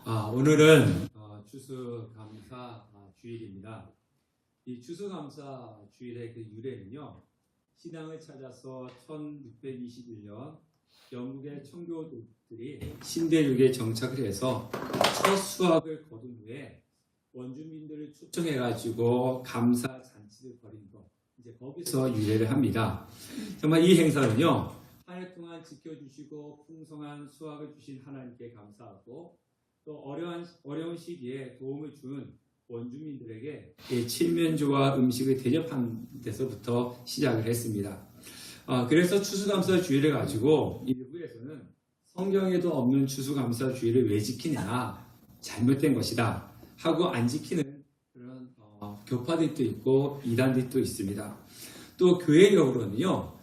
오늘은 추수감사 주일입니다. 이 추수감사 주일의 그 유래는요, 신앙을 찾아서 1621년 영국의 청교도들이 신대륙에 정착을 해서 첫 수확을 거둔 후에 원주민들을 초청해가지고 감사 잔치를 벌인 것, 이제 거기서 유래를 합니다. 정말 이 행사는요, 한 해 동안 지켜주시고 풍성한 수확을 주신 하나님께 감사하고 또 어려운 시기에 도움을 준 원주민들에게 칠면조와 음식을 대접한 데서부터 시작을 했습니다. 그래서 추수감사 주일을 가지고 일부에서는 성경에도 없는 추수감사 주일을 왜 지키냐, 잘못된 것이다 하고 안 지키는 그런 교파들도 있고 이단들도 있습니다. 또 교회력으로는요,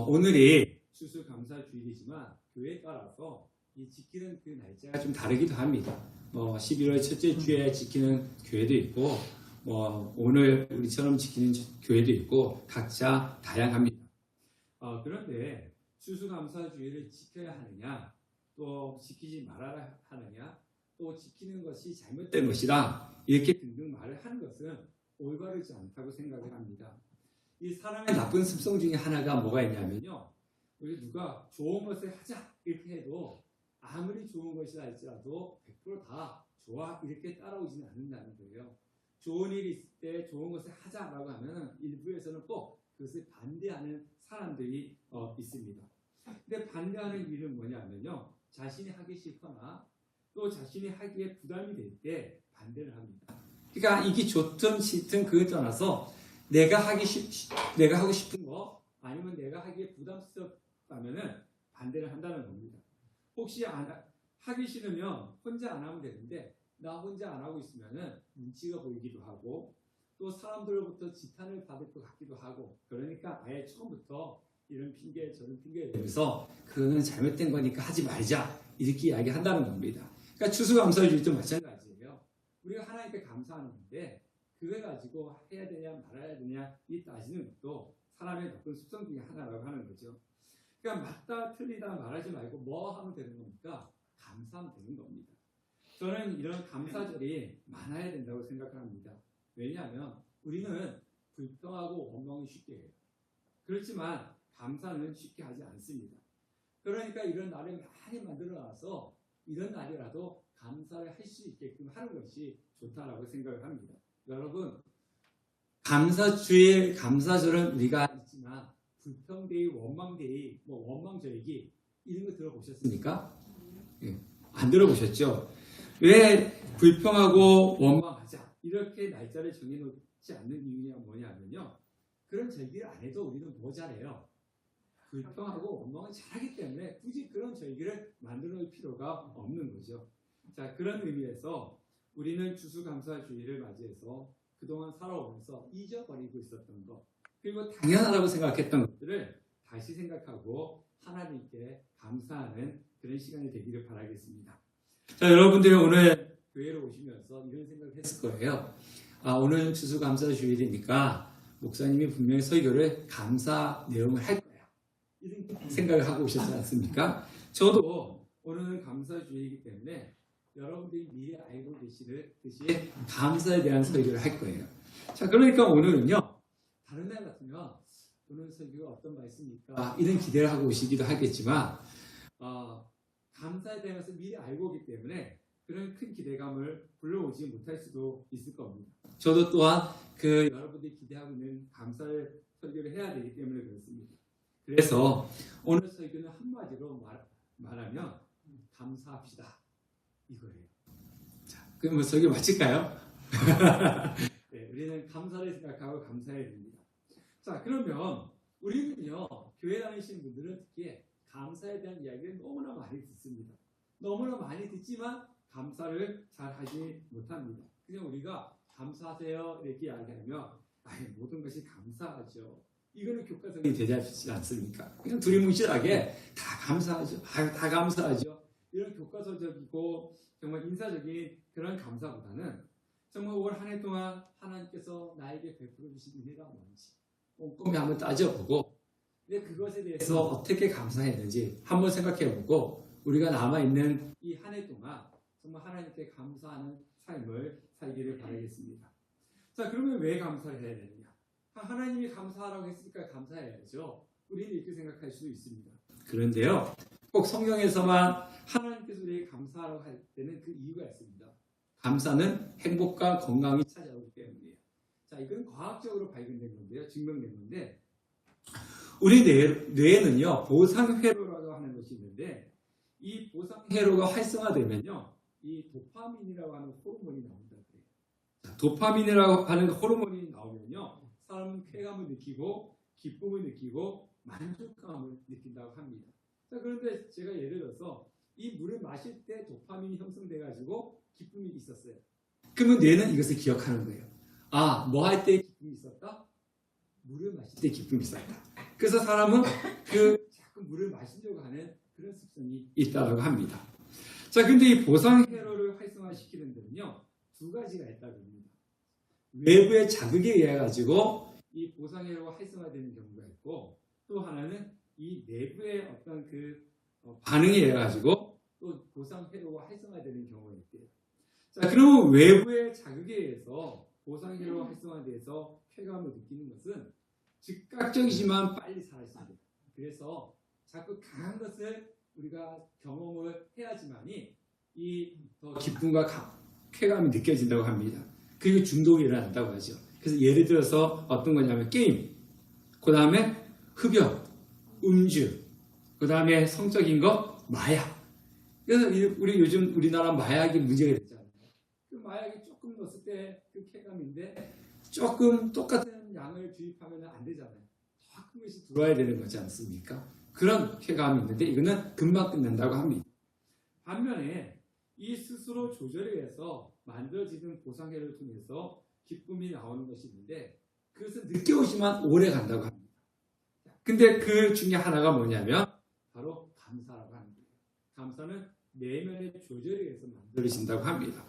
오늘이 추수감사 주일이지만 교회에 따라서 이 지키는 그 날짜가 좀 다르기도 합니다. 11월 첫째 주에 지키는 교회도 있고, 오늘 우리처럼 지키는 교회도 있고, 각자 다양합니다. 그런데 추수감사주일을 지켜야 하느냐, 또 지키지 말아야 하느냐, 또 지키는 것이 잘못된 것이다, 이렇게 등등 말을 하는 것은 올바르지 않다고 생각을 합니다. 이 사람의 나쁜 습성 중에 하나가 뭐가 있냐면요, 우리 누가 좋은 것을 하자 이렇게 해도 아무리 좋은 것이라 할지라도 100% 다 좋아 이렇게 따라오지는 않는다는 거예요. 좋은 일이 있을 때 좋은 것을 하자라고 하면 일부에서는 꼭 그것을 반대하는 사람들이 있습니다. 근데 반대하는 이유는 뭐냐면요, 자신이 하기 싫거나 또 자신이 하기에 부담이 될 때 반대를 합니다. 그러니까 이게 좋든 싫든 그걸 떠나서 내가 하고 싶은 거 아니면 내가 하기에 부담스럽다면은 반대를 한다는 겁니다. 혹시 하기 싫으면 혼자 안 하면 되는데 나 혼자 안 하고 있으면은 눈치가 보이기도 하고 또 사람들로부터 지탄을 받을 것 같기도 하고, 그러니까 아예 처음부터 이런 핑계 저런 핑계를 대면서 그거는 잘못된 거니까 하지 말자 이렇게 이야기한다는 겁니다. 그러니까 추수감사주일도 마찬가지예요. 우리가 하나님께 감사하는 건데 그걸 가지고 해야 되냐 말아야 되냐 이 따지는 것도 사람의 나쁜 습성 중에 하나라고 하는 거죠. 그러니까 맞다 틀리다 말하지 말고 뭐 하면 되는 겁니까? 감사하면 되는 겁니다. 저는 이런 감사절이 많아야 된다고 생각합니다. 왜냐하면 우리는 불평하고 원망이 쉽게 해요. 그렇지만 감사는 쉽게 하지 않습니다. 그러니까 이런 날을 많이 만들어놔서 이런 날이라도 감사를 할 수 있게끔 하는 것이 좋다라고 생각을 합니다. 여러분, 감사주일, 감사절은 우리가 있지만 불평데이, 원망데이, 원망절기 이런 거 들어보셨습니까? 안 들어보셨죠? 왜 불평하고 원망하자 이렇게 날짜를 정해놓지 않는 이유가 뭐냐면요, 그런 절기를 안 해도 우리는 뭐 잘해요? 불평하고 원망을 잘하기 때문에 굳이 그런 절기를 만들어 놓을 필요가 없는 거죠. 자, 그런 의미에서 우리는 추수감사주일을 맞이해서 그동안 살아오면서 잊어버리고 있었던 것, 그리고 당연하다고 생각했던 것들을 다시 생각하고 하나님께 감사하는 그런 시간이 되기를 바라겠습니다. 자, 여러분들이 오늘 교회로 오시면서 이런 생각을 했을 거예요. 오늘 추수감사주일이니까 목사님이 분명히 설교를 감사 내용을 할 거야, 이런 생각을 하고 오셨지 않습니까? 저도 오늘은 감사주일이기 때문에 여러분들이 미리 알고 계시듯이 감사에 대한 설교를 할 거예요. 자, 그러니까 오늘은요, 다른 날 같으면 오늘 설교가 어떤 말씀입니까? 이런 기대를 하고 오시기도 하겠지만 감사에 대해서 미리 알고 오기 때문에 그런 큰 기대감을 불러오지 못할 수도 있을 겁니다. 저도 또한 여러분들이 기대하고 있는 감사의 설교를 해야 되기 때문에 그렇습니다. 그래서 오늘 설교는 한마디로 말하면 감사합시다 이거예요. 자, 그럼 설교 마칠까요? 네, 우리는 감사를 생각하고 감사해야 됩니다. 자, 그러면 우리는요, 교회 다니시는 분들은 특히 감사에 대한 이야기를 너무나 많이 듣습니다. 너무나 많이 듣지만 감사를 잘 하지 못합니다. 그냥 우리가 감사하세요 이렇게 이야기하면 모든 것이 감사하죠. 이거는 교과서에 되지 않습니까? 그냥 두리뭉실하게 다 감사하죠. 다 감사하죠. 이런 교과서적이고 정말 인사적인 그런 감사보다는 정말 올 한 해 동안 하나님께서 나에게 베풀어 주신 은혜가 뭔지 꼼꼼히 한번 따져보고 그것에 대해서 어떻게 감사했는지 한번 생각해보고 우리가 남아있는 이 한 해 동안 정말 하나님께 감사하는 삶을 살기를 바라겠습니다. 자, 그러면 왜 감사를 해야 되느냐? 하나님이 감사하라고 했으니까 감사해야죠. 우리는 이렇게 생각할 수도 있습니다. 그런데요, 꼭 성경에서만 하나님께서 우리에게 감사하라고 할 때는 그 이유가 있습니다. 감사는 행복과 건강이 찾아오기 때문이에요. 자, 이건 과학적으로 발견된 건데요. 증명된 건데, 우리 뇌에는요, 보상회로라고 하는 것이 있는데, 이 보상회로가 활성화되면요, 이 도파민이라고 하는 호르몬이 나온다 그래요. 자, 도파민이라고 하는 호르몬이 나오면요, 사람은 쾌감을 느끼고, 기쁨을 느끼고, 만족감을 느낀다고 합니다. 자, 그런데 제가 예를 들어서 이 물을 마실 때 도파민이 형성돼가지고 기쁨이 있었어요. 그러면 뇌는 이것을 기억하는 거예요. 아, 뭐 할 때 기쁨이 있었다? 물을 마실 때 기쁨이 있었다. 그래서 사람은 자꾸 물을 마시려고 하는 그런 습성이 있다고 합니다. 자, 근데 이 보상회로를 활성화시키는 데는요, 두 가지가 있다고 합니다. 외부의 자극에 의해 가지고 이 보상회로가 활성화되는 경우가 있고, 또 하나는 이 내부의 어떤 반응에 의해 가지고 또 보상회로가 활성화되는 경우가 있대요. 자, 그러면 외부의 자극에 의해서 보상회로가 활성화돼서 쾌감을 느끼는 것은 즉각적이지만 빨리 사라집니다. 그래서 자꾸 강한 것을 우리가 경험을 해야지만이 이 더 기쁨과 쾌감이 느껴진다고 합니다. 그리고 중독이 일어난다고 하죠. 그래서 예를 들어서 어떤 거냐면 게임, 그 다음에 흡연, 음주, 그 다음에 성적인 거, 마약. 그래서 우리 요즘 우리나라 마약이 문제가 됐잖아요. 그 마약이 조금 넣었을 때 그 쾌감인데 조금 똑같은 양을 주입하면 안 되잖아요. 더 큰 것이 들어와야 되는 거지 않습니까? 그런 쾌감이 있는데 이거는 금방 끝난다고 합니다. 반면에 이 스스로 조절에 의해서 만들어지는 보상회를 통해서 기쁨이 나오는 것이 있는데 그것은 늦게 오지만 오래 간다고 합니다. 근데 그 중에 하나가 뭐냐면 바로 감사라고 하는 거예요. 감사는 내면의 조절에 의해서 만들어진다고 합니다.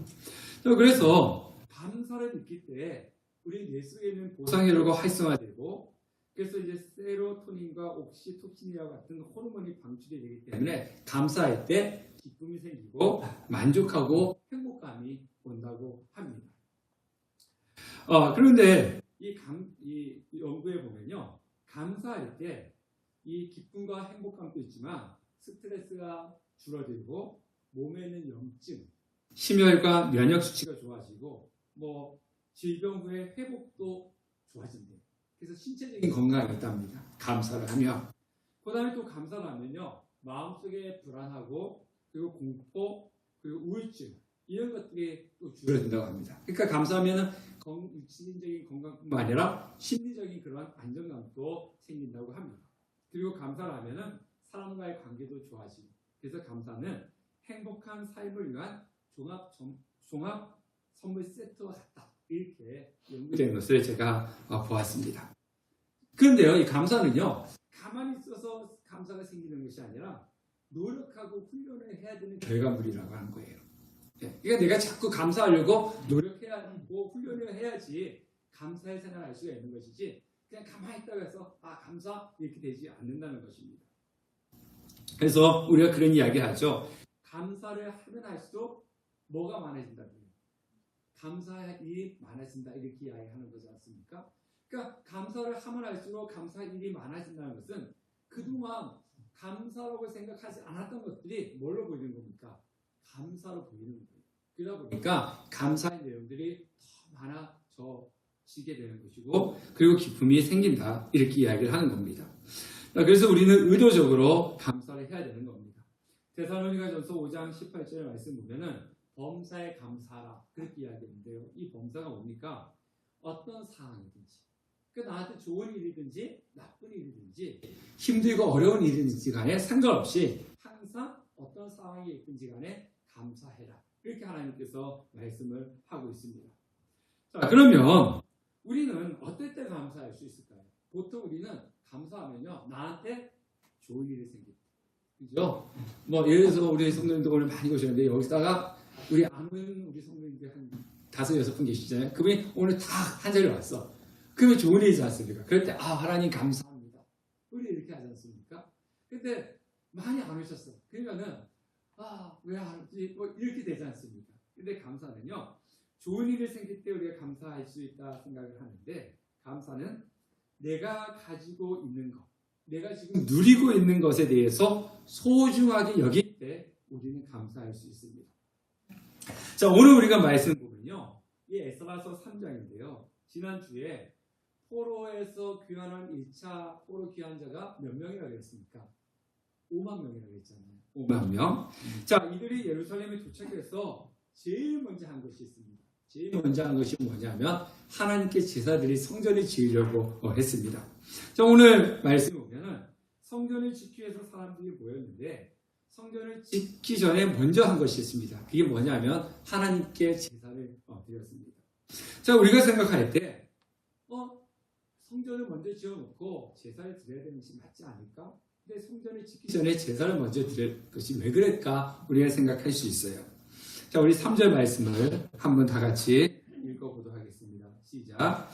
그래서 감사를 느낄 때 우리 뇌 속에 있는 보상회로가 활성화되고 그래서 이제 세로토닌과 옥시토신이와 같은 호르몬이 방출이 되기 때문에 감사할 때 기쁨이 생기고 만족하고 행복감이 온다고 합니다. 그런데 이 연구에 보면요, 감사할 때 이 기쁨과 행복감도 있지만 스트레스가 줄어들고 몸에는 염증, 심혈과 면역 수치가 좋아지고 뭐 질병 후에 회복도 좋아진대요. 그래서 신체적인 건강이 있답니다. 감사를 하면. 그 다음에 또 감사를 하면요, 마음속에 불안하고 그리고 공포 그리고 우울증 이런 것들이 또 줄어든다고 합니다. 그러니까 감사하면 육신적인 건강뿐만 아니라 심리적인 그런 안정감도 생긴다고 합니다. 그리고 감사를 하면은 사람과의 관계도 좋아지고 그래서 감사는 행복한 삶을 위한 종합 선물 세트와 같다. 이렇게 연구된 것을 제가 보았습니다. 그런데요, 이 감사는요, 가만히 있어서 감사가 생기는 것이 아니라 노력하고 훈련을 해야 되는 결과물이라고 하는 거예요. 그러니까 내가 자꾸 감사하려고 노력해야 하고 훈련을 해야지 감사의 생활을 할 수가 있는 것이지 그냥 가만히 있다고 해서 감사 이렇게 되지 않는다는 것입니다. 그래서 우리가 그런 이야기를 하죠. 감사를 하면 할수록 뭐가 많아진다고요? 감사의 일이 많아진다 이렇게 이야기하는 거지 않습니까? 그러니까 감사를 하면 할수록 감사의 일이 많아진다는 것은 그동안 감사라고 생각하지 않았던 것들이 뭘로 보이는 겁니까? 감사로 보이는 거예요. 그러다 보니까 감사의 내용들이 더 많아지게 되는 것이고 그리고 기쁨이 생긴다 이렇게 이야기를 하는 겁니다. 그래서 우리는 의도적으로 감사를 해야 되는 겁니다. 데살로니가전서 5장 18절의 말씀 보면은 범사에 감사하라 그렇게 이야기했는데요. 이 범사가 뭡니까? 어떤 상황이든지 나한테 좋은 일이든지 나쁜 일이든지 힘들고 어려운 일이든지 간에 상관없이 항상 어떤 상황이 있든지 간에 감사해라. 이렇게 하나님께서 말씀을 하고 있습니다. 자, 그러면 우리는 어떨 때 감사할 수 있을까요? 보통 우리는 감사하면요, 나한테 좋은 일이 생깁니다. 그죠? 뭐 예를 들어서 우리 성도님들 오늘 많이 오셨는데 여기다가 우리 아는 우리 성도님들 한 5-6분 계시잖아요. 그분이 오늘 다 한 자리에 왔어. 그러면 좋은 일이지 않습니까? 그럴 때 하나님 감사합니다. 우리 이렇게 하지 않습니까? 근데 많이 안 오셨어. 그러면은 왜 하지? 뭐 이렇게 되지 않습니까? 근데 감사는요, 좋은 일이 생길 때 우리가 감사할 수 있다 생각을 하는데, 감사는 내가 가지고 있는 것, 내가 지금 누리고 있는 것에 대해서 소중하게 여길 때 우리는 감사할 수 있습니다. 자, 오늘 우리가 말씀 보면요, 이 에스라서 3장인데요. 지난주에 포로에서 귀환한 1차 포로 귀환자가 몇 명이라고 했습니까? 5만 명이라고 했잖아요. 5만 명. 자, 이들이 예루살렘에 도착해서 제일 먼저 한 것이 있습니다. 제일 먼저 한 것이 뭐냐면 하나님께 제사드릴 성전을 지으려고 했습니다. 자, 오늘 말씀 보면은 성전을 짓기 위해서 사람들이 모였는데 성전을 짓기 전에 먼저 한 것이 있습니다. 그게 뭐냐면 하나님께 제사를 드렸습니다. 자, 우리가 생각할 때 성전을 먼저 지어놓고 제사를 드려야 되는 것이 맞지 않을까? 근데 성전을 짓기 전에 제사를 먼저 드릴 것이 왜 그럴까? 우리가 생각할 수 있어요. 자, 우리 3절 말씀을 한번 다 같이 읽어보도록 하겠습니다. 시작.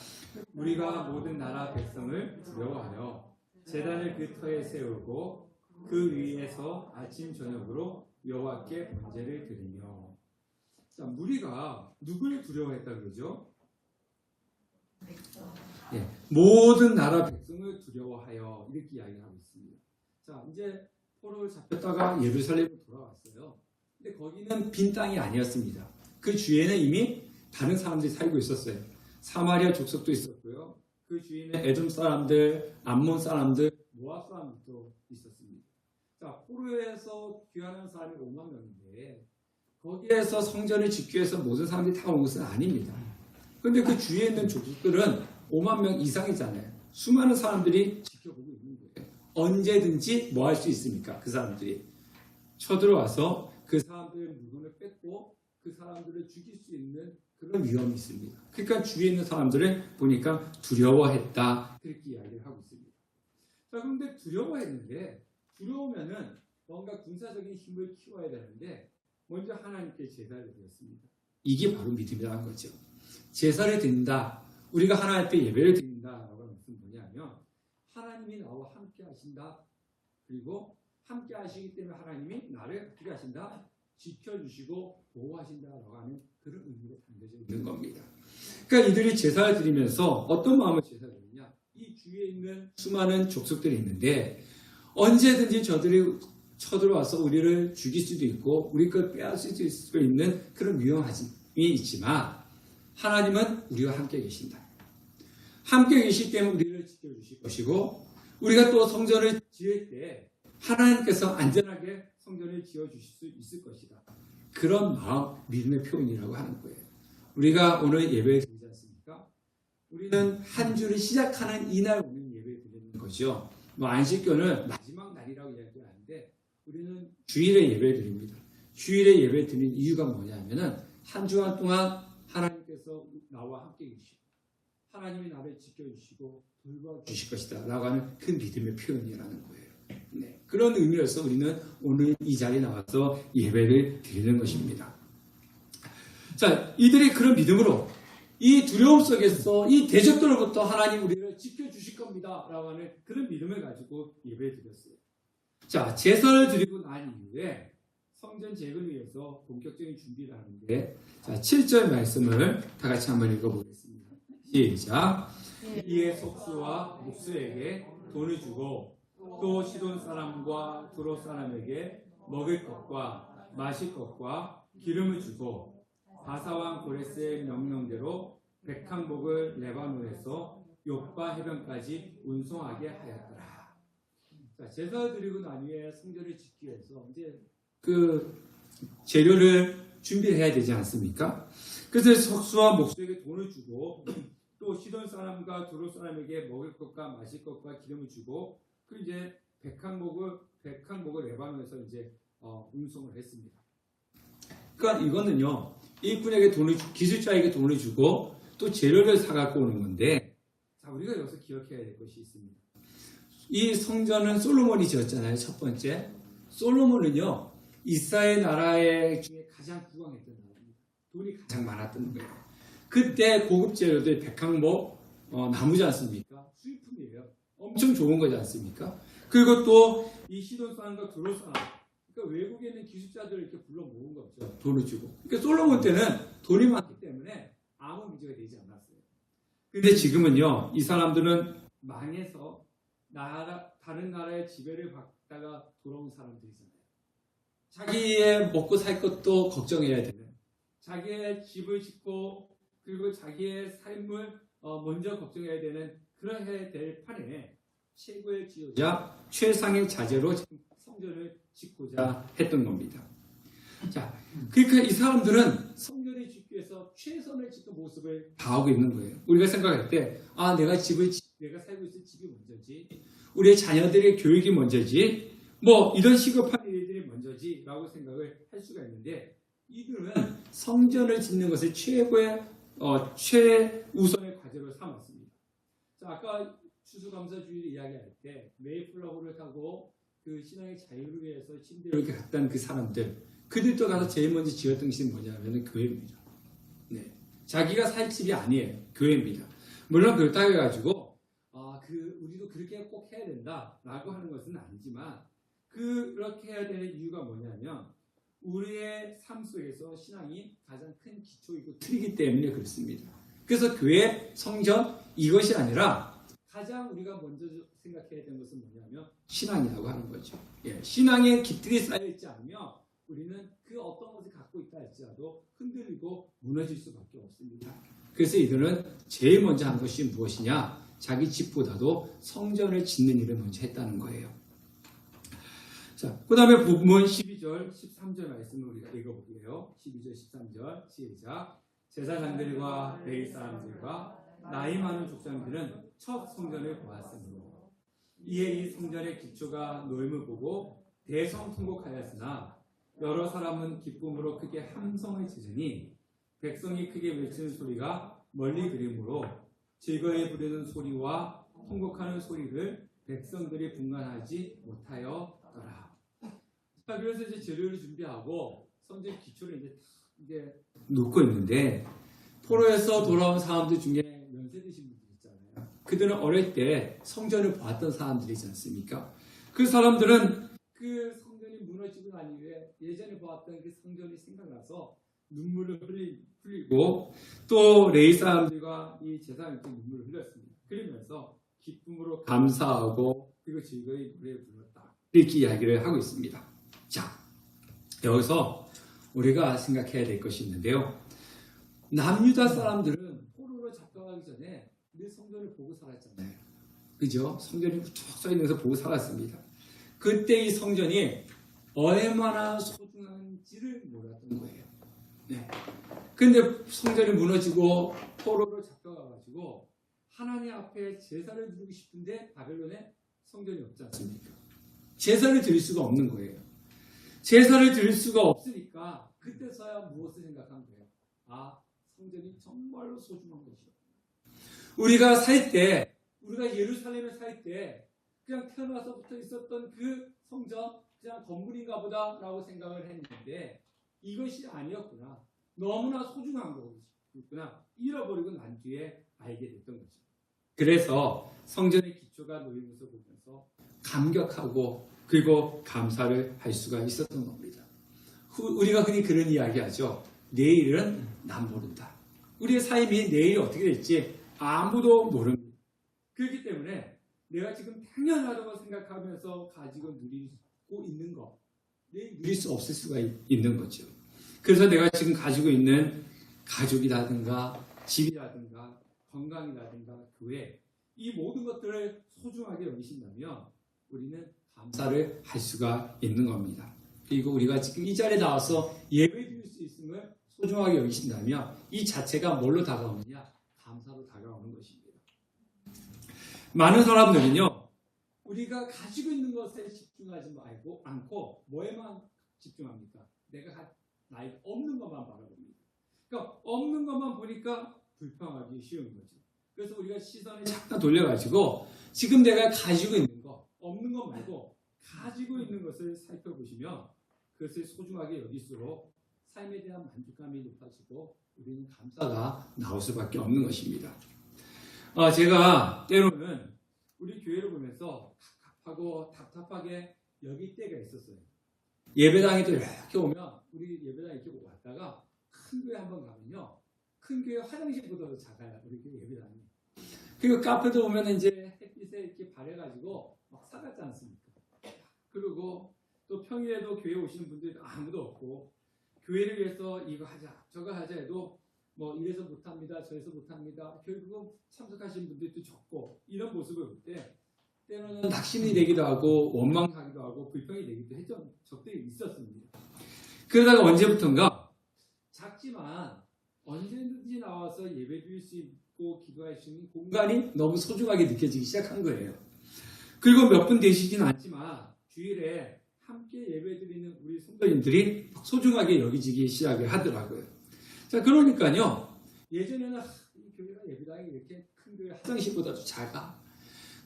우리가 모든 나라 백성을 두려워하여 제단을 그 터에 세우고 그 위에서 아침 저녁으로 여호와께 번제를 드리며. 자, 무리가 누굴 두려워했다 그러죠? 예, 모든 나라 백성을 두려워하여 이렇게 이야기하고 있습니다. 자, 이제 포로를 잡혔다가 예루살렘으로 돌아왔어요. 근데 거기는 빈 땅이 아니었습니다. 그 주위에는 이미 다른 사람들이 살고 있었어요. 사마리아 족속도 있었고요. 그 주위에는 에돔 사람들, 암몬 사람들, 모압 사람들도 있었습니다. 자, 포로에서 귀환한 사람이 5만 명인데 거기에서 성전을 짓기 위해서 모든 사람들이 다 온 것은 아닙니다. 그런데 그 주위에 있는 족속들은 5만 명 이상이잖아요. 수많은 사람들이 지켜보고 있는 거예요. 언제든지 뭐 할 수 있습니까? 그 사람들이 쳐들어와서 그 사람들의 물건을 뺏고 그 사람들을 죽일 수 있는 그런 위험이 있습니다. 그러니까 주위에 있는 사람들을 보니까 두려워했다. 그렇게 이야기를 하고 있습니다. 자, 그런데 두려워했는데 두려우면은 뭔가 군사적인 힘을 키워야 되는데 먼저 하나님께 제사를 드렸습니다. 이게 바로 믿음이라는 거죠. 제사를 드린다. 우리가 하나님 앞에 예배를 드린다라고 하는 것은 뭐냐면 하나님이 나와 함께 하신다. 그리고 함께 하시기 때문에 하나님이 나를 어떻게 하신다? 지켜주시고 보호하신다라고 하는 그런 의미로 담겨져 있는 겁니다. 그러니까 이들이 제사를 드리면서 어떤 마음으로 제사를 드리냐? 이 주위에 있는 수많은 족속들이 있는데 언제든지 저들이 쳐들어와서 우리를 죽일 수도 있고 우리 걸 빼앗을 수 있는 그런 위험함이 있지만 하나님은 우리와 함께 계신다. 함께 계시기 때문에 우리를 지켜주실 것이고 우리가 또 성전을 지을 때 하나님께서 안전하게 성전을 지어주실 수 있을 것이다. 그런 마음, 믿음의 표현이라고 하는 거예요. 우리가 오늘 예배를 드리지 않습니까? 우리는 한 주를 시작하는 이날 오는 예배를 드리는 거죠. 안식교는 마지막 날이라고 이야기하는데 우리는 주일에 예배를 드립니다. 주일에 예배를 드리는 이유가 뭐냐면은 한 주간 동안 하나님께서 나와 함께 계시고 하나님이 나를 지켜주시고 돌봐주실 것이다 라고 하는 그 믿음의 표현이라는 거예요. 네, 그런 의미로서 우리는 오늘 이 자리에 나와서 예배를 드리는 것입니다. 자, 이들이 그런 믿음으로 이 두려움 속에서 이 대적들로부터 하나님 우리를 지켜주실 겁니다 라고 하는 그런 믿음을 가지고 예배를 드렸어요. 자, 제사를 드리고 난 이후에 성전 재건을 위해서 본격적인 준비를 하는데 자, 7절 말씀을 다 같이 한번 읽어보겠습니다. 시작. 이에 속수와 목수에게 돈을 주고 또 시돈 사람과 두로 사람에게 먹을 것과 마실 것과 기름을 주고 바사왕 고레스의 명령대로 백항복을 레바논에서 욥바 해변까지 운송하게 하였더라. 자, 제사 드리고 난 후에 성전을 짓기 위해서 이제 그 재료를 준비를 해야 되지 않습니까? 그래서 석수와 목수에게 돈을 주고 또 시돈 사람과 두로 사람에게 먹을 것과 마실 것과 기름을 주고 그 이제 백항목을 레바논에서 이제 운송을 했습니다. 그러니까 이거는요 일꾼에게 기술자에게 돈을 주고 또 재료를 사갖고 오는 건데 자, 우리가 여기서 기억해야 될 것이 있습니다. 이 성전은 솔로몬이 지었잖아요. 첫 번째 솔로몬은요 이스라엘 나라의 중에 가장 부강했던 나라입니다. 돈이 가장 많았던 거예요. 그때 고급 재료들 백항목 나무지 않습니까? 수입품이에요. 엄청 좋은 거지 않습니까? 그리고 또 이 시돈 사람과 두로 사람 그러니까 외국에 있는 기술자들을 이렇게 불러 모은 거죠. 돈을 주고. 그러니까 솔로몬 때는 돈이 많기 때문에 아무 문제가 되지 않았어요. 근데 지금은요, 이 사람들은 망해서 다른 나라의 지배를 받다가 돌아온 사람들이잖아요. 자기의 먹고 살 것도 걱정해야 되는, 자기의 집을 짓고 그리고 자기의 삶을 먼저 걱정해야 되는, 그러해야 될 판에 최고의 지도자, 최상의 자제로 성전을 짓고자 했던 겁니다. 자, 그러니까 이 사람들은 성전을 짓기 위해서 최선을 짓는 모습을 다하고 있는 거예요. 우리가 생각할 때, 내가 살고 있을 집이 먼저지, 우리의 자녀들의 교육이 먼저지, 뭐 이런 시급한 일들이 먼저지 라고 생각을 할 수가 있는데, 이들은 성전을 짓는 것을 최우선의 과제로 삼았습니다. 자, 아까 추수감사주의를 이야기할 때 메이플라워를 타고 그 신앙의 자유를 위해서 침대를 갔던 그 사람들, 그들도 가서 제일 먼저 지었던 것이 뭐냐면 교회입니다. 네. 자기가 살 집이 아니에요. 교회입니다. 물론 그렇다고 해가지고 우리도 그렇게 꼭 해야 된다라고 하는 것은 아니지만, 그렇게 해야 되는 이유가 뭐냐면 우리의 삶 속에서 신앙이 가장 큰 기초이고 틀이기 때문에 그렇습니다. 그래서 교회, 성전 이것이 아니라 가장 우리가 먼저 생각해야 되는 것은 뭐냐면 신앙이라고 하는 거죠. 예, 신앙의 깃들이 쌓여있지 않으면 우리는 그 어떤 것을 갖고 있다 할지라도 흔들리고 무너질 수밖에 없습니다. 그래서 이들은 제일 먼저 한 것이 무엇이냐? 자기 집보다도 성전을 짓는 일을 먼저 했다는 거예요. 자, 그 다음에 본문 12절, 13절 말씀을 우리가 읽어볼게요. 12절, 13절 시작. 제사장들과 레위 사람들과 나이 많은 족장들은 첫 성전을 보았으므로 이에 이 성전의 기초가 노임을 보고 대성통곡하였으나 여러 사람은 기쁨으로 크게 함성을 지르니 백성이 크게 외치는 소리가 멀리 들리므로 즐거이 부르는 소리와 통곡하는 소리를 백성들이 분간하지 못하였더라. 자, 그래서 이제 재료를 준비하고 성전 기초를 이제 놓고 있는데, 포로에서 돌아온 사람들 중에 연세 드신 분들 있잖아요. 그들은 어릴 때 성전을 보았던 사람들이지 않습니까? 그 사람들은 그 성전이 무너지고 난 이후에 예전에 보았던 그 성전이 생각나서 눈물을 흘리고, 또 레위 사람들과 이 제사장들이 눈물을 흘렸습니다. 그러면서 기쁨으로 감사하고 그리고 즐거이 노래 불렀다, 이렇게 이야기를 하고 있습니다. 자, 여기서 우리가 생각해야 될 것이 있는데요. 남유다 사람들은 포로로 잡혀가기 전에 늘 성전을 보고 살았잖아요. 그죠? 성전이 쭉 써 있는 것을 보고 살았습니다. 그때 이 성전이 얼마나 소중한지를 몰랐던 거예요. 네. 근데 성전이 무너지고 포로로 잡혀가가지고 하나님 앞에 제사를 드리고 싶은데 바벨론에 성전이 없지 않습니까? 제사를 드릴 수가 없는 거예요. 제사를 드릴 수가 없으니까 그때서야 무엇을 생각한 거예요? 성전이 정말로 소중한 것이요. 우리가 살 때, 우리가 예루살렘에 살 때 그냥 태어나서부터 있었던 그 성전, 그냥 건물인가 보다라고 생각을 했는데 이것이 아니었구나. 너무나 소중한 거였구나. 잃어버리고 난 뒤에 알게 됐던 거죠. 그래서 성전의 기초가 놓인 것을 보면서 감격하고 그리고 감사를 할 수가 있었던 겁니다. 우리가 흔히 그런 이야기 하죠. 내일은 난 모른다. 우리의 삶이 내일이 어떻게 될지 아무도 모릅니다. 그렇기 때문에 내가 지금 당연하다고 생각하면서 가지고 누리고 있는 것, 내일 누릴 수 없을 수가 있는 거죠. 그래서 내가 지금 가지고 있는 가족이라든가 집이라든가 건강이라든가 교회, 이 모든 것들을 소중하게 여기신다면 우리는 감사를 할 수가 있는 겁니다. 그리고 우리가 지금 이 자리에 나와서 예배 드릴 수 있음을 소중하게 여기신다면 이 자체가 뭘로 다가오느냐? 감사로 다가오는 것입니다. 많은 사람들은요, 우리가 가지고 있는 것에 집중하지 않고 뭐에만 집중합니까? 내가 나이 없는 것만 바라봅니다. 그러니까 없는 것만 보니까 불평하기 쉬운 거죠. 그래서 우리가 시선을 잠깐 돌려가지고 지금 내가 가지고 있는 거, 없는 것 말고 가지고 있는 것을 살펴보시면 그것을 소중하게 여길수록 삶에 대한 만족감이 높아지고 우리는 감사가 나올 수밖에 없는 것입니다. 제가 때로는 우리 교회를 보면서 갑갑하고 답답하게 여길 때가 있었어요. 예배당에 또 이렇게 오면 우리 예배당 이렇게 왔다가 큰 교회 한번 가면요. 큰 교회 화장실보다도 작아요. 우리 교회 예배당이. 그리고 카페도 오면 이제 햇빛에 이렇게 바래가지고 막 사갔지 않습니까? 그리고 또 평일에도 교회 오시는 분들이 아무도 없고 교회를 위해서 이거 하자 저거 하자 해도 뭐 이래서 못합니다 저래서 못합니다 결국은 참석하시는 분들도 적고 이런 모습을 볼 때 때로는 낙심이 되기도 하고 원망하기도 하고 불평이 되기도 했던 적들이 있었습니다. 그러다가 언제부턴가 작지만 언제든지 나와서 예배 드릴 수 있고 기도할 수 있는 공간이 너무 소중하게 느껴지기 시작한 거예요. 그리고 몇 분 되시진 않지만 주일에 함께 예배 드리는 우리 성도님들이 소중하게 여기지기 시작을 하더라고요. 자, 그러니까요. 예전에는 이 교회가 예배당이 이렇게 큰 교회 화장실보다도 작아.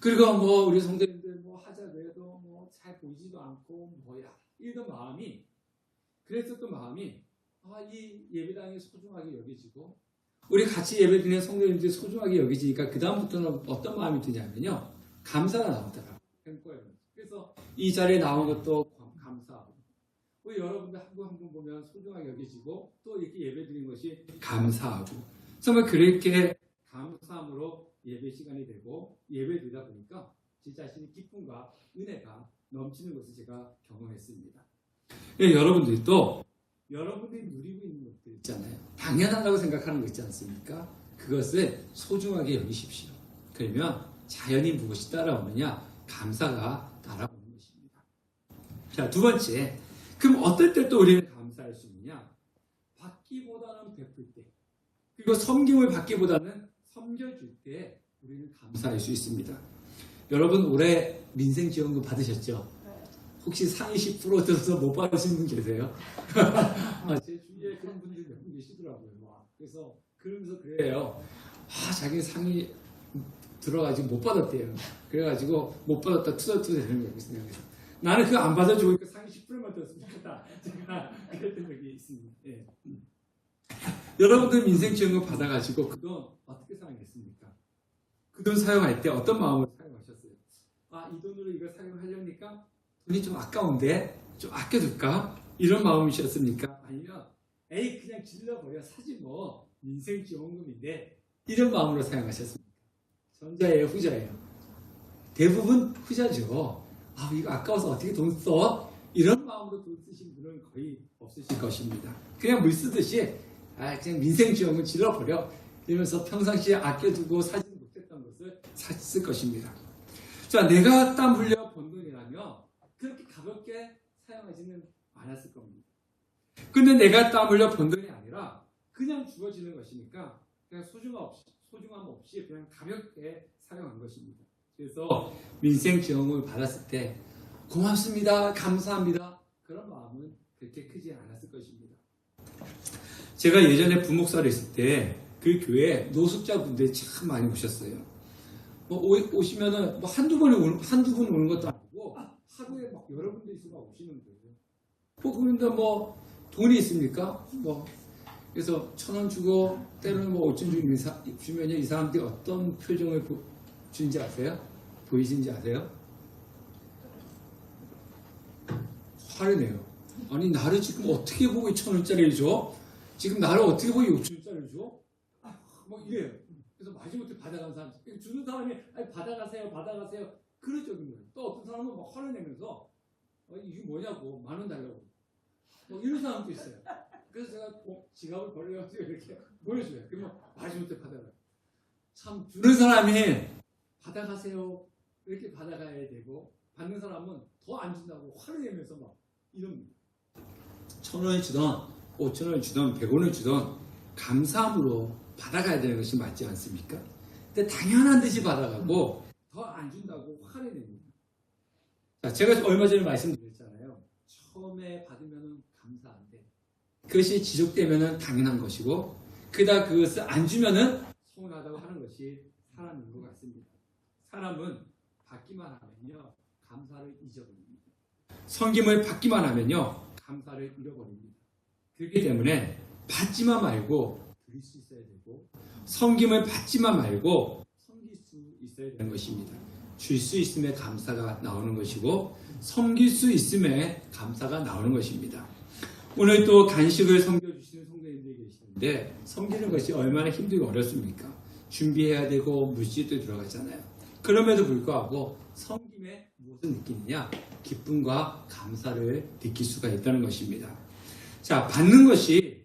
그리고 뭐 우리 성도님들 뭐 하자고 해도 뭐 잘 보이지도 않고 뭐야. 이런 마음이 그랬었던 마음이 이 예배당이 소중하게 여기지고 우리 같이 예배 드리는 성도님들이 소중하게 여기지니까 그 다음부터는 어떤 마음이 드냐면요. 감사가 나오더라고요. 그래서 이 자리에 나온 것도 감사하고 우리 여러분들 한 분 한 분 보면 소중하게 여기지고 또 이렇게 예배 드리는 것이 감사하고 정말 그렇게 감사함으로 예배 시간이 되고 예배 드리다 보니까 제 자신의 기쁨과 은혜가 넘치는 것을 제가 경험했습니다. 예, 여러분들도 여러분들이 누리고 있는 것들 있잖아요. 당연하다고 생각하는 거 있지 않습니까? 그것을 소중하게 여기십시오. 그러면 자연히 무엇이 따라오느냐? 감사가 따라오는 것입니다. 자, 두 번째. 그럼 어떨 때 또 우리는 감사할 수 있느냐? 받기보다는 베풀 때. 그리고 섬김을 받기보다는 섬겨줄 때 우리는 감사할 수 있습니다. 여러분 올해 민생지원금 받으셨죠? 혹시 상위 10% 들어서 못 받으신 분 계세요? 제 주위에 그런 분들이 몇 분 계시더라고요. 그래서 그러면서 그래요. 자기 상위 들어가지고 못 받았대요. 그래가지고 못 받았다 투덜투덜 되는 거예요. 생각해서. 나는 그거 안 받아주고 상위 10%만 들었으면 좋겠다. 제가 그랬던 적이 있습니다. 예. 여러분들 민생지원금 받아가지고 그 돈 어떻게 사용했습니까? 그 돈 사용할 때 어떤 마음으로 사용하셨어요? 이 돈으로 이걸 사용하려니까 돈이 좀 아까운데 좀 아껴둘까? 이런 마음이셨습니까? 아니면 그냥 질러버려 사지 뭐 민생지원금인데 이런 마음으로 사용하셨습니까? 전자예요, 후자예요? 대부분 후자죠. 이거 아까워서 어떻게 돈 써? 이런 마음으로 돈 쓰신 분은 거의 없으실 것입니다. 그냥 물 쓰듯이 그냥 민생지원금 질러버려 이러면서 평상시에 아껴두고 사지 못했던 것을 샀을 것입니다. 자, 내가 땀 흘려 번 돈이라면 그렇게 가볍게 사용하지는 않았을 겁니다. 근데 내가 땀 흘려 번 돈이 아니라 그냥 주어지는 것이니까 그냥 소중함 없이 그냥 가볍게 사용한 것입니다. 그래서 민생지원금을 받았을 때 고맙습니다, 감사합니다 그런 마음은 그렇게 크지 않았을 것입니다. 제가 예전에 부목사를 했을 때 그 교회에 노숙자분들이 참 많이 오셨어요. 오시면은 한두 분 오는 것도 아니고 하루에 여러 분들이 오시는 거예요. 그런데 돈이 있습니까? 그래서 1,000원 주고 때로는 5천 주면 이 사람들이 어떤 표정을 주는지 아세요? 보이신지 아세요? 화를 내요. 아니 나를 지금 어떻게 보고 1,000원짜리를 줘? 지금 나를 어떻게 보고 6천원짜리를 줘? 이래요. 그래서 마지못해 받아간 사람 주는 사람이 받아가세요 그러죠. 또 어떤 사람은 화를 내면서 이게 뭐냐고 10,000원 달라고 이런 사람도 있어요. 그래서 제가 지갑을 벌려가지고 이렇게 보여줘요. 그러면 마지못해 받아가요. 참 주는 사람이 받아가세요 이렇게 받아가야 되고 받는 사람은 더 안 준다고 화를 내면서 이럽니다. 1,000원을 주던 5,000원을 주던 100원을 주던 감사함으로 받아가야 되는 것이 맞지 않습니까? 근데 당연한 듯이 받아가고 더 안 준다고 화를 냅니다. 자, 제가 얼마 전에 말씀드렸잖아요. 처음에 받으면 감사한데 그것이 지속되면 당연한 것이고 그러다 그것을 안 주면은 서운하다고 하는 것이 사람인 것 같습니다. 사람은 받기만 하면요 감사를 잊어버립니다. 섬김을 받기만 하면요 감사를 잃어버립니다. 그렇기 때문에 받지만 말고 드릴 수 있어야 되고 섬김을 받지만 말고 섬길 수 있어야 되는 것입니다. 줄 수 있음에 감사가 나오는 것이고 섬길 수 있음에 감사가 나오는 것입니다. 오늘 또 간식을 섬겨주시는 성도님들이 계시는데 섬기는 것이 얼마나 힘들고 어렵습니까? 준비해야 되고 물질도 들어가잖아요. 그럼에도 불구하고 섬김에 무엇을 느끼느냐? 기쁨과 감사를 느낄 수가 있다는 것입니다. 자, 받는 것이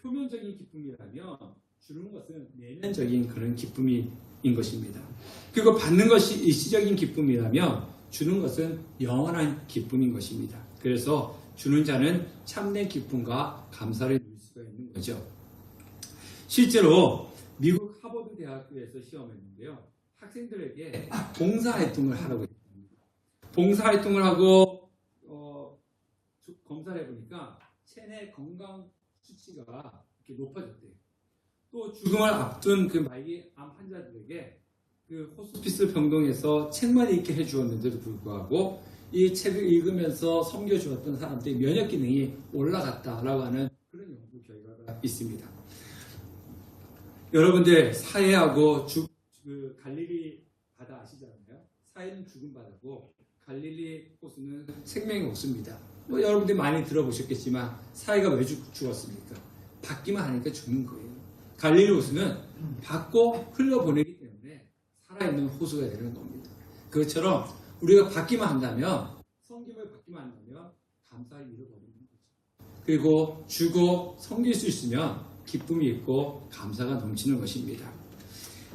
표면적인 기쁨이라면 주는 것은 내면적인 그런 기쁨인 것입니다. 그리고 받는 것이 일시적인 기쁨이라면 주는 것은 영원한 기쁨인 것입니다. 그래서 주는 자는 참된 기쁨과 감사를 누릴 수가 있는 거죠. 실제로 미국 하버드 대학교에서 시험했는데요. 학생들에게 봉사활동을 하라고 했습니다. 봉사활동을 하고 검사를 해보니까 체내 건강 수치가 이렇게 높아졌대요. 또 죽음을 앞둔 그 말기암 환자들에게 그 호스피스 병동에서 책만 읽게 해주었는데도 불구하고 이 책을 읽으면서 섬겨주었던 사람들의 면역 기능이 올라갔다라고 하는 그런 연구 결과가 있습니다. 여러분들 사해하고 그 갈릴리 바다 아시잖아요. 사해는 죽은 바다고 갈릴리 호수는 생명이 없습니다. 뭐 여러분들 많이 들어보셨겠지만 사해가 왜 죽었습니까? 받기만 하니까 죽는 거예요. 갈릴리 호수는 받고 흘러보내기 때문에 살아있는 호수가 되는 겁니다. 그것처럼 우리가 받기만 한다면, 섬김을 받기만 한다면 감사를 잃어버리는 거죠. 그리고 주고 섬길 수 있으면 기쁨이 있고 감사가 넘치는 것입니다.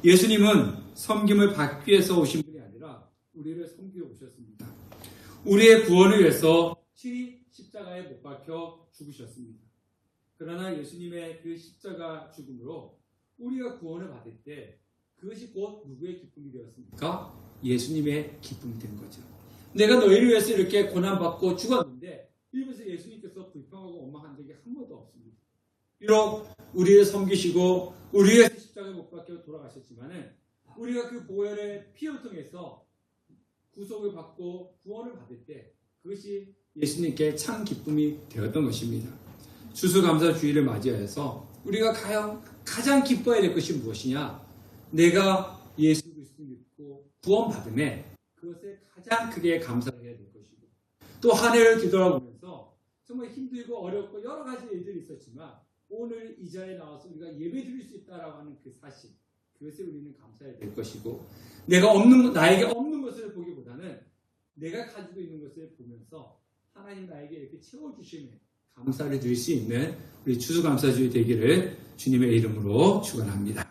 예수님은 섬김을 받기 위해서 오신 분이 아니라 우리를 섬기러 오셨습니다. 우리의 구원을 위해서 친히 십자가에 못 박혀 죽으셨습니다. 그러나 예수님의 그 십자가 죽음으로 우리가 구원을 받을 때 그것이 곧 누구의 기쁨이 되었습니까? 예수님의 기쁨이 된 거죠. 내가 너희를 위해서 이렇게 고난받고 죽었는데 이러면서 예수님께서 불평하고 원망한 적이 한 번도 없습니다. 비록 우리를 섬기시고 우리의 십자가에 못 박혀 돌아가셨지만은 우리가 그 보혈의 피를 통해서 구속을 받고 구원을 받을 때 그것이 예수님께 참 기쁨이 되었던 것입니다. 추수감사주의를 맞이해서 우리가 가장 기뻐해야 될 것이 무엇이냐? 내가 예수 그리스도를 믿고 구원받음에 그것에 가장 크게 감사를 해야 될 것이고 또 한 해를 뒤돌아보면서 정말 힘들고 어렵고 여러 가지 일들이 있었지만 오늘 이 자리에 나와서 우리가 예배 드릴 수 있다라고 하는 그 사실, 그것에 우리는 감사해야 될 것이고 나에게 없는 것을 보기보다는 내가 가지고 있는 것을 보면서 하나님 나에게 이렇게 채워주시면 감사를 드릴 수 있는 우리 추수감사주의 되기를 주님의 이름으로 축원합니다.